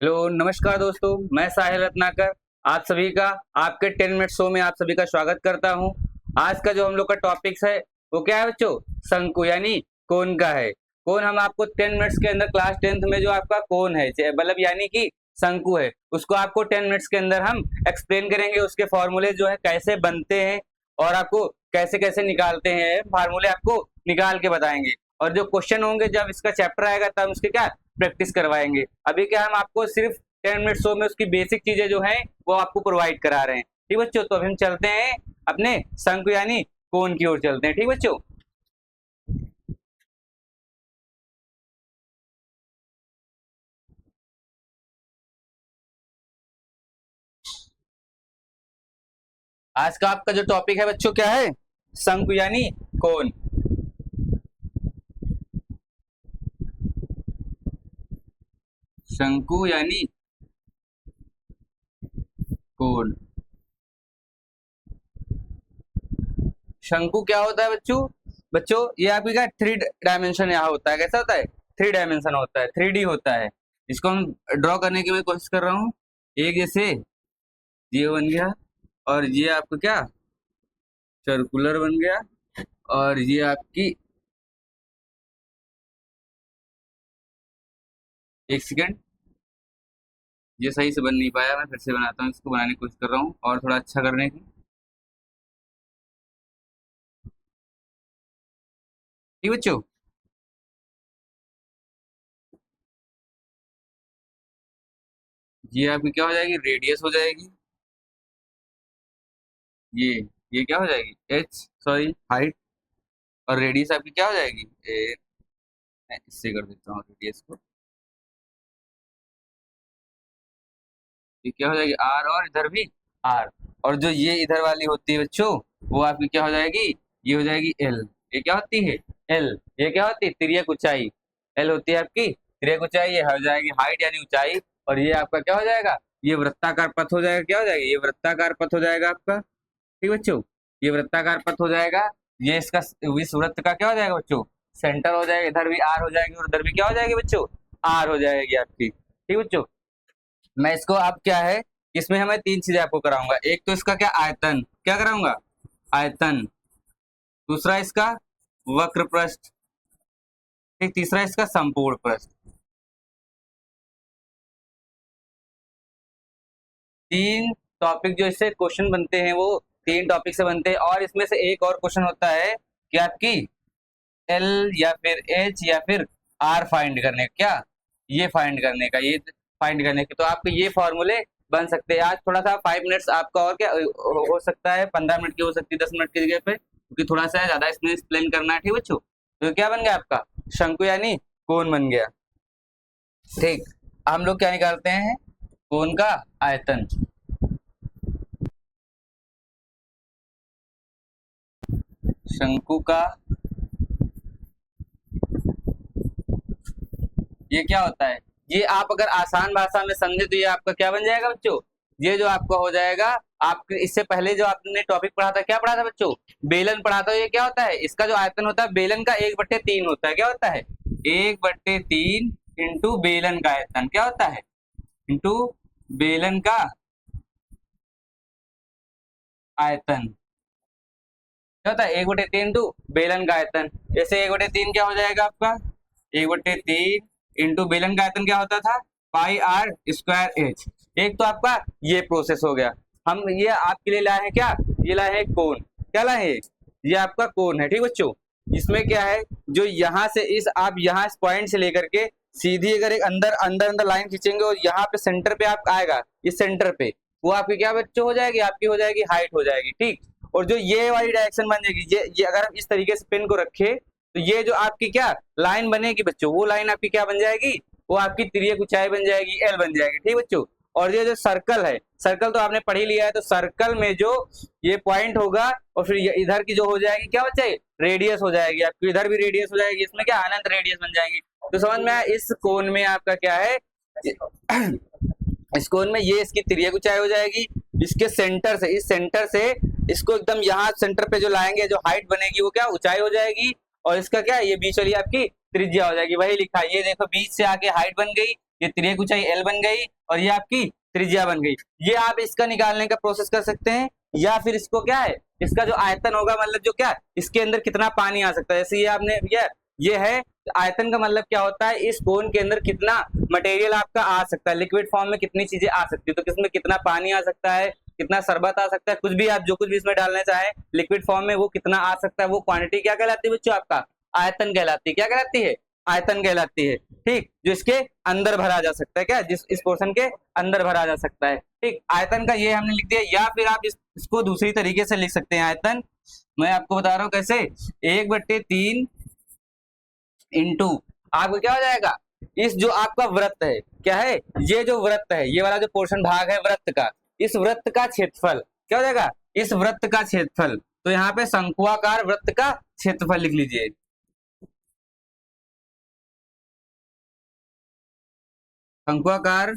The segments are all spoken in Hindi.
हेलो नमस्कार दोस्तों, मैं साहिल रत्नाकर आप सभी का आपके 10 मिनट शो में आप सभी का स्वागत करता हूं। आज का जो हम लोग का टॉपिक्स है वो क्या है बच्चों? शंकु यानी कोन का है। कोन हम आपको 10 मिनट्स के अंदर क्लास 10th में जो आपका कोन है मतलब यानी कि शंकु है उसको आपको 10 मिनट्स के अंदर हम एक्सप्लेन करेंगे। उसके फॉर्मूले जो है कैसे बनते हैं और आपको कैसे कैसे निकालते हैं, फार्मूले आपको निकाल के बताएंगे। और जो क्वेश्चन होंगे जब इसका चैप्टर आएगा तब उसके क्या प्रैक्टिस करवाएंगे। अभी क्या हम आपको सिर्फ 10 मिनट शो में उसकी बेसिक चीजें जो हैं वो आपको प्रोवाइड करा रहे हैं। ठीक बच्चों, तो अभी हम चलते हैं अपने शंकु यानी कोन की ओर चलते हैं। ठीक बच्चों, आज का आपका जो टॉपिक है बच्चों क्या है? शंकु यानी कोन। शंकु यानी कोन। शंकु क्या होता है बच्चों? बच्चों ये आपकी क्या 3 डायमेंशन यहाँ होता है। कैसा होता है? 3 डायमेंशन होता है, 3D होता है। इसको हम ड्रॉ करने की मैं कोशिश कर रहा हूँ। एक जैसे ये बन गया और ये आपका क्या सर्कुलर बन गया और ये आपकी एक सेकेंड, ये सही से बन नहीं पाया, मैं फिर से बनाता हूँ। इसको बनाने की कोशिश कर रहा हूँ और थोड़ा अच्छा करने की। ठीक बच्चों, ये आपकी क्या हो जाएगी? रेडियस हो जाएगी। ये ये क्या हो जाएगी? H sorry height. और रेडियस आपकी क्या हो जाएगी? मैं इससे कर देता हूँ रेडियस को। ये क्या हो जाएगी? आर और इधर भी आर। और जो ये इधर वाली होती है बच्चों वो आपकी क्या हो जाएगी? ये हो जाएगी एल। ये क्या होती है? एल। ये क्या होती है? तिर्यक ऊंचाई। एल होती है आपकी तिर्यक ऊंचाई, ये हो जाएगी हाइट यानी ऊंचाई। और ये आपका क्या हो जाएगा? ये वृत्ताकार पथ हो जाएगा। क्या हो जाएगा? ये वृत्ताकार पथ हो जाएगा आपका। ठीक बच्चों, ये वृत्ताकार पथ हो जाएगा। ये इसका इस वृत्त का क्या हो जाएगा बच्चों? सेंटर हो जाएगा। इधर भी आर हो जाएगी और इधर भी क्या हो जाएगी बच्चों? आर हो जाएगी आपकी। ठीक बच्चों, मैं इसको अब क्या है, इसमें हमें 3 चीजें आपको कराऊंगा। एक तो इसका क्या आयतन, क्या कराऊंगा? आयतन। दूसरा इसका वक्र पृष्ठ। ठीक, तीसरा इसका संपूर्ण पृष्ठ। 3 टॉपिक जो इससे क्वेश्चन बनते हैं वो 3 टॉपिक से बनते हैं। और इसमें से एक और क्वेश्चन होता है कि आपकी एल या फिर एच या फिर आर फाइंड करने का। क्या ये फाइंड करने का, ये फाइंड करने के तो आपके ये फॉर्मूले बन सकते हैं। आज थोड़ा सा 5 मिनट्स आपका और क्या हो सकता है, 15 मिनट की हो सकती है 10 मिनट की जगह पे, क्योंकि थोड़ा सा ज्यादा इसमें एक्सप्लेन करना है। ठीक बच्चों, तो क्या बन गया आपका? शंकु यानी कोन बन गया। ठीक, हम लोग क्या निकालते हैं? कोन का आयतन। शंकु का ये क्या होता है? ये आप अगर आसान भाषा में समझे तो ये आपका क्या बन जाएगा बच्चों? ये जो आपका हो जाएगा, आप इससे पहले जो आपने टॉपिक पढ़ा था क्या पढ़ा था बच्चों? बेलन पढ़ा था। ये क्या होता है? इसका जो आयतन होता है बेलन का 1/3 होता है। क्या होता है? 1/3 इंटू बेलन का आयतन। क्या होता है? इंटू बेलन का आयतन। क्या होता है? 1/3 इंटू बेलन का आयतन। जैसे 1/3 क्या हो जाएगा आपका? 1/3 इंटू बेलन का आयतन क्या होता था? पाई आर स्क्वायर एच। एक तो आपका ये प्रोसेस हो गया। हम ये आपके लिए लाए हैं क्या? ये लाए हैं कोन। क्या लाए हैं? ये आपका कोन है। ठीक बच्चों, इसमें क्या है, जो यहाँ से इस आप यहाँ इस पॉइंट से लेकर के सीधी अगर एक अंदर अंदर अंदर लाइन खींचेंगे और यहाँ पे सेंटर पे आप आएगा, इस सेंटर पे वो आपकी क्या बच्चों हो जाएगी? आपकी हो जाएगी हाइट हो जाएगी। ठीक, और जो ये वाली डायरेक्शन बन जाएगी, ये अगर हम इस तरीके से पेन को रखे तो ये जो आपकी क्या लाइन बनेगी बच्चों, वो लाइन आपकी क्या बन जाएगी? वो आपकी तिर्यक ऊंचाई बन जाएगी, एल बन जाएगी। ठीक बच्चों, और ये जो सर्कल है, सर्कल तो आपने पढ़ ही लिया है, तो सर्कल में जो ये पॉइंट होगा और फिर इधर की जो हो जाएगी क्या बच्चे? रेडियस हो जाएगी आपकी। इधर भी रेडियस हो जाएगी, इसमें क्या अनंत रेडियस बन जाएंगी। तो समझ में आया? इस कोण में आपका क्या है? इस कोण में ये इसकी तिर्यक ऊंचाई हो जाएगी। इसके सेंटर से, इस सेंटर से इसको एकदम यहाँ सेंटर पे जो लाएंगे, जो हाइट बनेगी वो क्या ऊंचाई हो जाएगी। और इसका क्या ये बीच वाली आपकी त्रिज्या हो जाएगी। वही लिखा है, ये देखो बीच से आके हाइट बन गई ये तिर्यक ऊंचाई L बन गई और ये आपकी त्रिज्या बन गई। ये आप इसका निकालने का प्रोसेस कर सकते हैं, या फिर इसको क्या है, इसका जो आयतन होगा मतलब जो क्या इसके अंदर कितना पानी आ सकता है, जैसे ये आपने ये है आयतन का मतलब क्या होता है, इस कोन के अंदर कितना मटेरियल आपका आ सकता है, लिक्विड फॉर्म में कितनी चीजें आ सकती है, तो किसमें कितना पानी आ सकता है, कितना शरबत आ सकता है, कुछ भी आप जो कुछ भी इसमें डालना चाहे लिक्विड फॉर्म में वो कितना आ सकता है, वो क्वांटिटी क्या कहलाती है बच्चों, आपका आयतन कहलाती है। क्या कहलाती है, आयतन कहलाती है। ठीक, जो इसके अंदर भरा जा सकता है, क्या जिस इस पोर्शन के अंदर भरा जा सकता है। ठीक, आयतन का ये हमने लिख दिया, या फिर आप इसको दूसरी तरीके से लिख सकते हैं आयतन, मैं आपको बता रहा हूँ कैसे, 1/3 इंटू आपको क्या हो जाएगा, इस जो आपका वृत्त है, क्या है, ये जो वृत्त है, ये वाला जो पोर्शन भाग है वृत्त का, इस वृत्त का क्षेत्रफल क्या हो जाएगा, इस वृत्त का क्षेत्रफल, तो यहाँ पे शंक्वाकार वृत्त का क्षेत्रफल लिख लीजिए। शंक्वाकार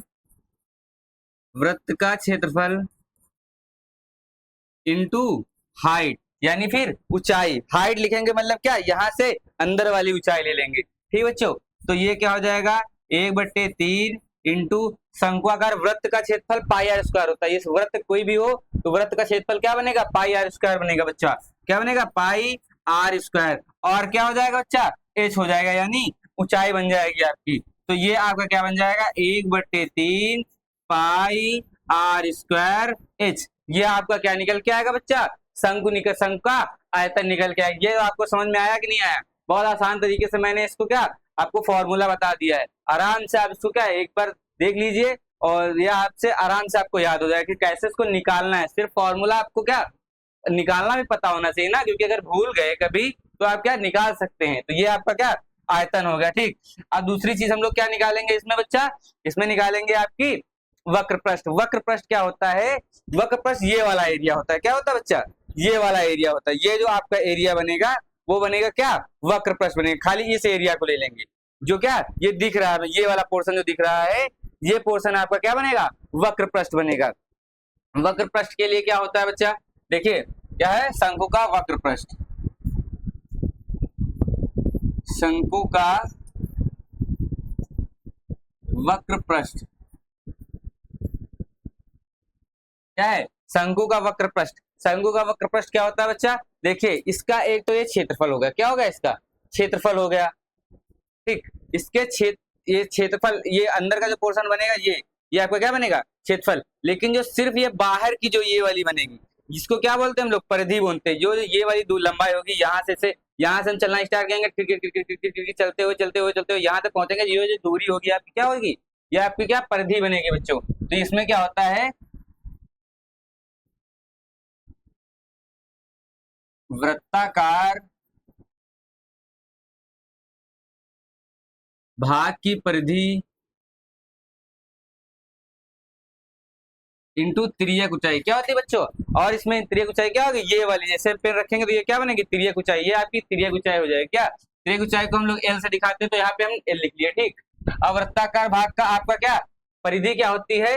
वृत्त का क्षेत्रफल इंटू हाइट, यानी फिर ऊंचाई, हाइट लिखेंगे मतलब क्या, यहाँ से अंदर वाली ऊंचाई ले लेंगे। ठीक बच्चों, तो ये क्या हो जाएगा, 1/3 इंटू शंक्वाकार वृत्त का क्षेत्रफल पाई आर स्क्वायर होता है, इस वृत्त कोई भी हो तो वृत्त का क्षेत्रफल क्या बनेगा, पाई आर स्क्वायर बनेगा बच्चा, क्या बनेगा, पाई आर स्क्वायर, और क्या हो जाएगा बच्चा, एच हो जाएगा, यानी ऊंचाई बन जाएगी आपकी। तो ये आपका क्या बन जाएगा, 1/3 पाई आर स्क्वायर एच, ये आपका क्या निकल के आएगा बच्चा, शंकु का आयतन निकल के आएगा। ये आपको समझ में आया कि नहीं आया, बहुत आसान तरीके से मैंने इसको क्या आपको फॉर्मूला बता दिया है, आराम से आप इसको क्या एक बार देख लीजिए और यह आपसे आराम से आपको याद हो जाएगा कि कैसे इसको निकालना है। सिर्फ फॉर्मूला आपको क्या निकालना भी पता होना चाहिए ना, क्योंकि अगर भूल गए कभी तो आप क्या निकाल सकते हैं। तो ये आपका क्या आयतन हो गया। ठीक, अब दूसरी चीज हम लोग क्या निकालेंगे इसमें बच्चा, इसमें निकालेंगे आपकी वक्र पृष्ठ। वक्र पृष्ठ क्या होता है, वक्र पृष्ठ ये वाला एरिया होता है, क्या होता है बच्चा, ये वाला एरिया होता है, ये जो आपका एरिया बनेगा वो बनेगा क्या, वक्र पृष्ठ बनेगा। खाली इस एरिया को ले लेंगे, जो क्या ये दिख रहा है, ये वाला पोर्शन जो दिख रहा है, ये पोर्शन आपका क्या बनेगा, वक्र पृष्ठ बनेगा। वक्र पृष्ठ के लिए क्या होता है बच्चा, देखिए क्या है, शंकु का वक्र पृष्ठ, शंकु का वक्र पृष्ठ क्या है, शंकु का वक्र पृष्ठ। शंकु का वक्र पृष्ठ क्या होता है बच्चा, देखिए इसका एक तो ये क्षेत्रफल हो गया, क्या हो गया, इसका क्षेत्रफल हो गया। ठीक, इसके ये क्षेत्रफल, ये अंदर का जो पोर्शन बनेगा ये आपका क्या बनेगा, क्षेत्रफल। लेकिन जो सिर्फ ये बाहर की जो ये वाली बनेगी, जिसको क्या बोलते हैं हम लोग, परिधि बोलते हैं, जो ये वाली लंबाई होगी, यहाँ से हम चलना स्टार्ट करेंगे, चलते हुए यहाँ तक पहुंचेंगे, ये जो दूरी होगी आपकी क्या होगी, ये आपकी क्या परिधि बनेगी बच्चों। तो इसमें क्या होता है, वृत्ताकार भाग की परिधि इंटू तिर्यक ऊंचाई क्या होती है बच्चों, और इसमें तिर्यक ऊंचाई क्या होगी, ये वाली, जैसे पेन रखेंगे तो ये क्या बनेगी, तिर्यक ऊंचाई, ये आपकी तिर्यक ऊंचाई हो जाएगी। क्या तिर्यक ऊंचाई को हम लोग एल से दिखाते हैं, तो यहाँ पे हम एल लिख लिए। ठीक, अब वृत्ताकार भाग का आपका क्या परिधि क्या होती है,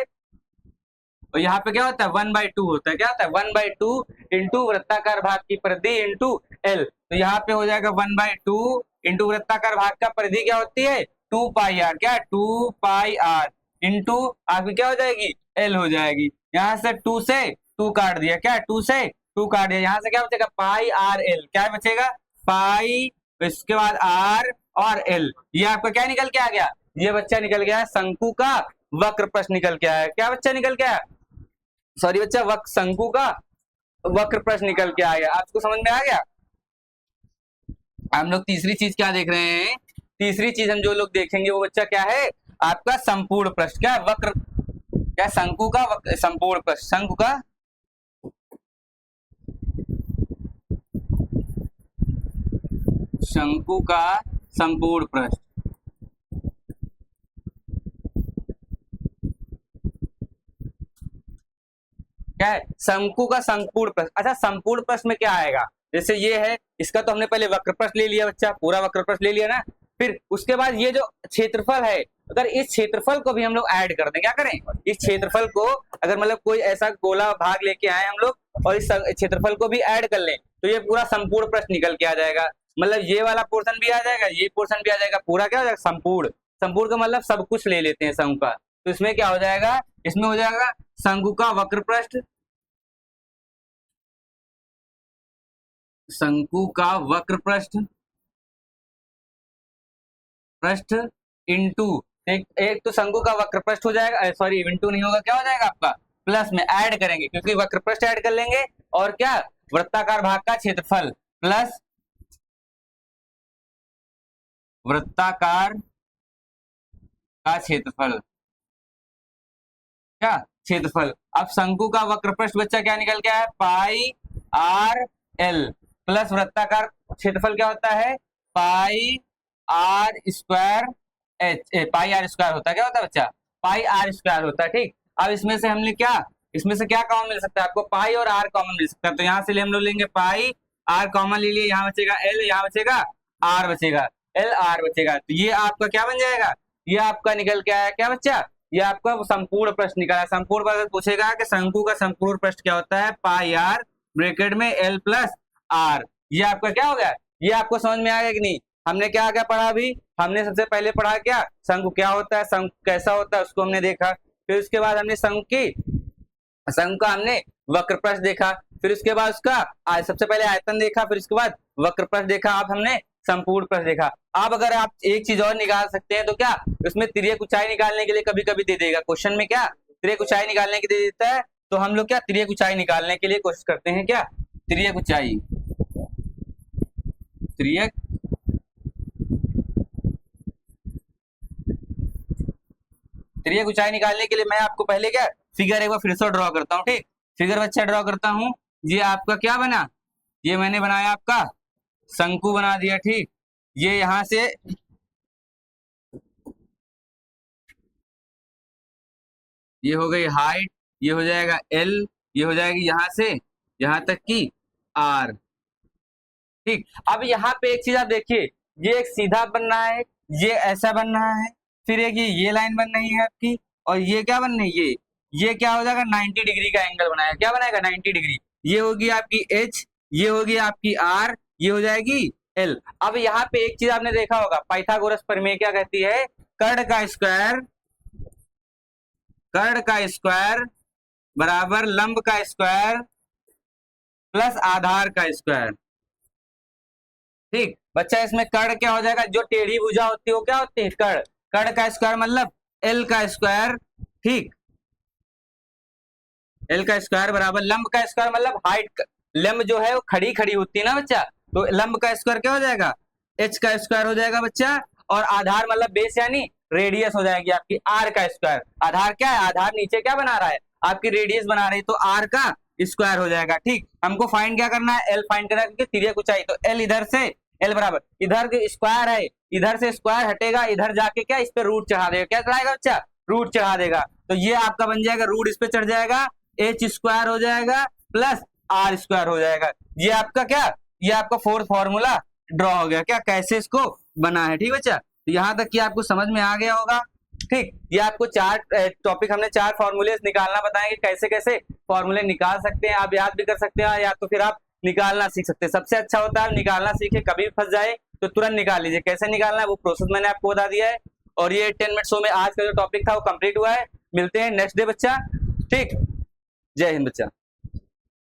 और यहाँ पे क्या होता है 1/2 होता है, क्या होता है 1/2 इंटू वृत्ताकार भाग की परिधि इंटू एल। तो यहाँ पे हो जाएगा 1/2 इंटू वृत्ताकार भाग का परिधि क्या होती है 2 पाई आर, क्या 2 पाई आर इंटू आपकी क्या हो जाएगी एल हो जाएगी। यहाँ से 2 से 2 काट दिया, क्या 2 से 2 काट दिया, यहाँ से क्या बचेगा पाई आर एल, क्या बचेगा पाई, इसके बाद आर और एल, ये आपका क्या निकल के आ गया, ये बच्चा निकल गया शंकु का वक्र पृष्ठ निकल के आया। क्या बच्चा निकल के आया, सॉरी बच्चा शंकु का वक्र पृष्ठ निकल के आ गया। आपको समझ में आ गया। हम लोग तीसरी चीज क्या देख रहे हैं, तीसरी चीज हम जो लोग देखेंगे वो बच्चा क्या है आपका संपूर्ण पृष्ठ, क्या वक्र, क्या शंकु का संपूर्ण पृष्ठ, शंकु का शंकु का संपूर्ण पृष्ठ। क्या है शंकु का संपूर्ण पृष्ठ। अच्छा, संपूर्ण पृष्ठ में क्या आएगा, जैसे ये है, इसका तो हमने पहले वक्र पृष्ठ ले लिया बच्चा, पूरा वक्र पृष्ठ ले लिया ना, फिर उसके बाद ये जो क्षेत्रफल है, अगर इस क्षेत्रफल को भी हम लोग ऐड कर दें, क्या करें इस क्षेत्रफल को, अगर मतलब कोई ऐसा गोला भाग लेके आए हम लोग और इस क्षेत्रफल को भी ऐड कर लें, तो ये पूरा संपूर्ण पृष्ठ निकल के आ जाएगा। मतलब ये वाला पोर्शन भी आ जाएगा, ये पोर्शन भी आ जाएगा, पूरा क्या हो जाएगा संपूर्ण। संपूर्ण का मतलब सब कुछ ले लेते हैं शंकु का, तो इसमें क्या हो जाएगा, इसमें हो जाएगा शंकु का वक्र पृष्ठ, शंकु का वक्र पृष्ठ इंटू एक तो शंकु का वक्र पृष्ठ हो जाएगा, सॉरी इंटू नहीं होगा, क्या हो जाएगा आपका प्लस में ऐड करेंगे क्योंकि वक्र पृष्ठ ऐड कर लेंगे, और क्या वृत्ताकार भाग का क्षेत्रफल प्लस वृत्ताकार का क्षेत्रफल, क्या क्षेत्रफल। अब शंकु का वक्र पृष्ठ बच्चा क्या निकल गया है, पाई आर एल प्लस वृत्ताकार क्षेत्रफल क्या होता है, pi r square h, pi r square होता है, क्या होता है बच्चा, पाई आर स्क्वायर होता है। ठीक, अब इसमें से हमने क्या, इसमें से क्या कॉमन मिल सकता है आपको, पाई और आर कॉमन मिल सकता है, तो यहाँ से हम लोग लेंगे पाई, आर कॉमन ले लिए, यहाँ बचेगा एल, यहाँ बचेगा आर, बचेगा एल आर बचेगा, तो ये आपका क्या बन जाएगा, ये आपका निकल के आया क्या बच्चा, ये आपका संपूर्ण प्रश्न निकला। संपूर्ण प्रश्न पूछेगा कि शंकु का संपूर्ण प्रश्न क्या होता है, पाई आर ब्रैकेट में एल प्लस आर, ये आपका क्या हो गया, ये आपको समझ में आ गया कि नहीं। हमने क्या क्या पढ़ा, अभी हमने सबसे पहले पढ़ा क्या, शंकु क्या होता है, शंकु कैसा होता है उसको हमने देखा, फिर उसके बाद हमने शंकु का हमने वक्र पृष्ठ देखा, फिर उसके बाद उसका सबसे पहले आयतन देखा, फिर उसके बाद वक्र पृष्ठ देखा, अब हमने संपूर्ण पृष्ठ देखा। अब अगर आप एक चीज और निकाल सकते हैं तो क्या, उसमें तिर्यक ऊंचाई निकालने के लिए कभी कभी दे देगा क्वेश्चन में, क्या तिर्यक ऊंचाई निकालने के लिए दे देता है, तो हम लोग क्या तिर्यक ऊंचाई निकालने के लिए कोशिश करते हैं, क्या तिर्यक ऊंचाई, तिर्यक तिर्यक ऊंचाई निकालने के लिए मैं आपको पहले क्या फिगर एक बार फिर से ड्रॉ करता हूँ। ठीक, फिगर बच्चा ड्रॉ करता हूँ, ये आपका क्या बना, ये मैंने बनाया आपका शंकु बना दिया। ठीक, ये यहां से ये हो गई हाइट, ये हो जाएगा एल, ये हो जाएगी यहां से यहां तक की आर। ठीक, अब यहाँ पे एक चीज आप देखिए, ये एक सीधा बन रहा है, ये ऐसा बन रहा है, फिर एक ये लाइन बन रही है आपकी, और ये क्या बन रही है, ये क्या हो जाएगा 90 डिग्री का एंगल बनाएगा, क्या बनाएगा 90 डिग्री, ये होगी आपकी एच, ये होगी आपकी आर, ये हो जाएगी एल। अब यहाँ पे एक चीज आपने देखा होगा, पाइथागोरस प्रमेय क्या कहती है, कर्ण का स्क्वायर बराबर लंब का स्क्वायर प्लस आधार का स्क्वायर। ठीक बच्चा, इसमें कर्ण क्या हो जाएगा, जो टेढ़ी भुजा होती है वो क्या होती है कर्ण, कर्ण का स्क्वायर मतलब एल का स्क्वायर। ठीक, एल का स्क्वायर बराबर लंब का स्क्वायर मतलब हाइट, लंब जो है वो खड़ी खड़ी होती है ना बच्चा, तो लंब का स्क्वायर क्या हो जाएगा, एच का स्क्वायर हो जाएगा बच्चा, और आधार मतलब बेस यानी रेडियस हो जाएगी आपकी आर का स्क्वायर। आधार क्या है, आधार नीचे क्या बना रहा है, आपकी रेडियस बना रही है, तो आर का स्क्वायर हो जाएगा। ठीक, हमको फाइंड क्या करना है, एल फाइंड करना है, क्योंकि तिर्यक ऊंचाई, तो एल इधर से एल बराबर इधर के स्क्वायर है, इधर से स्क्वायर हटेगा, इधर जाके क्या इस पे रूट चढ़ा देगा, क्या चढ़ाएगा बच्चा, रूट चढ़ा देगा, तो ये आपका बन जाएगा रूट इस पे चढ़ जाएगा, एच स्क्वायर हो जाएगा प्लस आर स्क्वायर हो जाएगा। ये आपका क्या, ये आपका फोर्थ फॉर्मूला ड्रॉ हो गया, क्या कैसे इसको बना है। ठीक बच्चा, तो यहाँ तक कि आपको समझ में आ गया होगा। ठीक, ये आपको चार टॉपिक हमने चार फॉर्मूले निकालना बताएंगे, कैसे कैसे फॉर्मूले निकाल सकते हैं, आप याद भी कर सकते हैं या तो फिर आप निकालना सीख सकते हैं। सबसे अच्छा होता है निकालना सीखे, कभी फंस जाए तो तुरंत निकाल लीजिए, कैसे निकालना है वो प्रोसेस मैंने आपको बता दिया है। और ये 10 मिनट शो में आज का जो टॉपिक था वो कंप्लीट हुआ है। मिलते हैं नेक्स्ट डे बच्चा। ठीक, जय हिंद बच्चा।